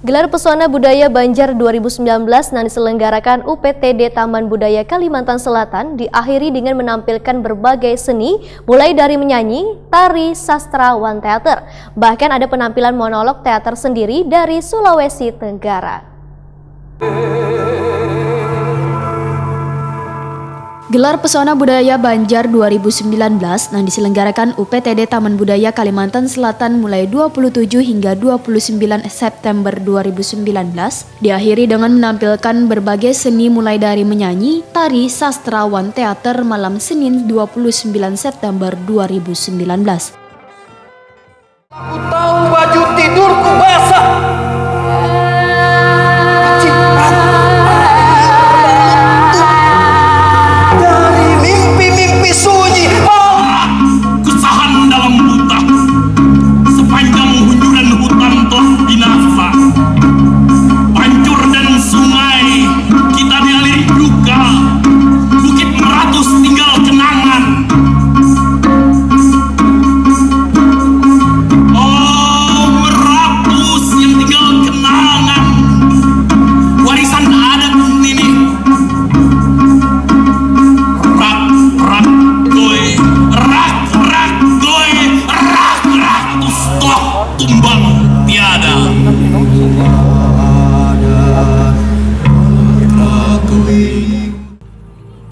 Gelar Pesona Budaya Banjar 2019 yang diselenggarakan UPTD Taman Budaya Kalimantan Selatan diakhiri dengan menampilkan berbagai seni, mulai dari menyanyi, tari, sastra, one theater. Bahkan ada penampilan monolog teater sendiri dari Sulawesi Tenggara. Gelar Pesona Budaya Banjar 2019 yang diselenggarakan UPTD Taman Budaya Kalimantan Selatan mulai 27 hingga 29 September 2019 diakhiri dengan menampilkan berbagai seni mulai dari menyanyi, tari, sastra, one theater malam Senin 29 September 2019. Aku tahu baju tidurku basah.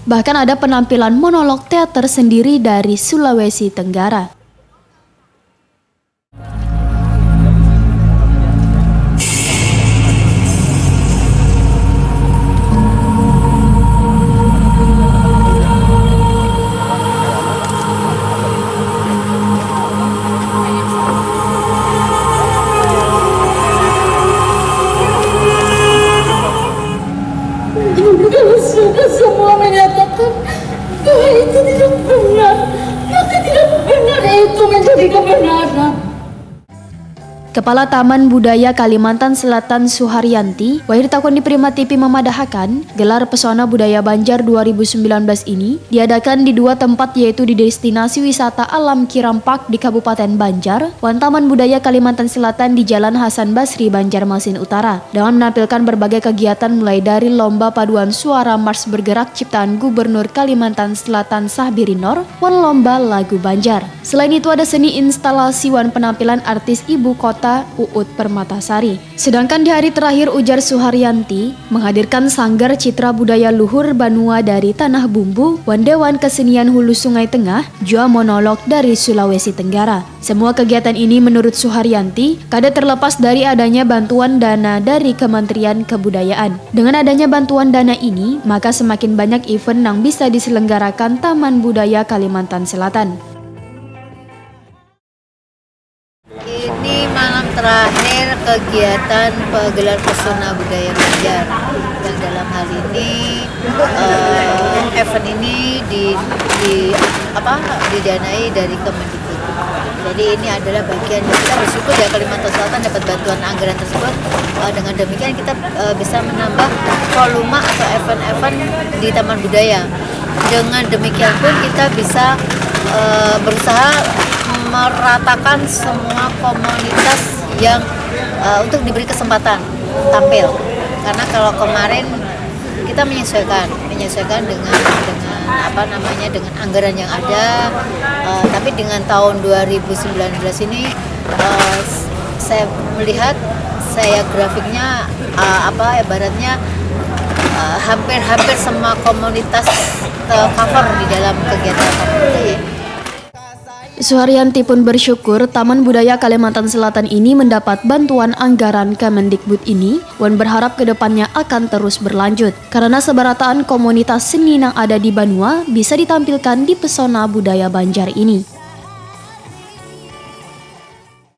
Bahkan ada penampilan monolog teater sendiri dari Sulawesi Tenggara. Kalau sudah semua menyatakan bahwa itu tidak benar, maka tidak benar itu menjadi kebenaran. Kepala Taman Budaya Kalimantan Selatan Suharyanti, Wahirtakon di Prima TV memadahakan, gelar Pesona Budaya Banjar 2019 ini diadakan di dua tempat, yaitu di destinasi wisata alam Kirampak di Kabupaten Banjar, dan Taman Budaya Kalimantan Selatan di Jalan Hasan Basri, Banjarmasin Utara, dengan menampilkan berbagai kegiatan mulai dari lomba paduan suara Mars Bergerak ciptaan Gubernur Kalimantan Selatan Sahbirinor, dan lomba lagu Banjar. Selain itu ada seni instalasi dan penampilan artis ibu kota Uut Permatasari. Sedangkan di hari terakhir, ujar Suharyanti, menghadirkan sanggar citra budaya luhur Banua dari Tanah Bumbu, wan Dewan Kesenian Hulu Sungai Tengah, jua monolog dari Sulawesi Tenggara. Semua kegiatan ini menurut Suharyanti kada terlepas dari adanya bantuan dana dari Kementerian Kebudayaan. Dengan adanya bantuan dana ini, maka semakin banyak event yang bisa diselenggarakan Taman Budaya Kalimantan Selatan. Ini malam terakhir kegiatan Gelar Pesona Budaya Banjar, yang dalam hal ini event ini didanai dari Kemendikbud. Jadi ini adalah bagian, kita bersyukur ya Kalimantan Selatan dapat bantuan anggaran tersebut. Dengan demikian kita bisa menambah volume atau event-event di Taman Budaya. Dengan demikian pun kita bisa berusaha meratakan semua komunitas yang untuk diberi kesempatan tampil, karena kalau kemarin kita menyesuaikan dengan dengan anggaran yang ada, tapi dengan tahun 2019 ini saya melihat grafiknya ibaratnya hampir semua komunitas cover di dalam kegiatan budaya. Suharyanti pun bersyukur Taman Budaya Kalimantan Selatan ini mendapat bantuan anggaran Kemendikbud ini, dan berharap kedepannya akan terus berlanjut, karena seberataan komunitas seni yang ada di Banua bisa ditampilkan di Pesona Budaya Banjar ini.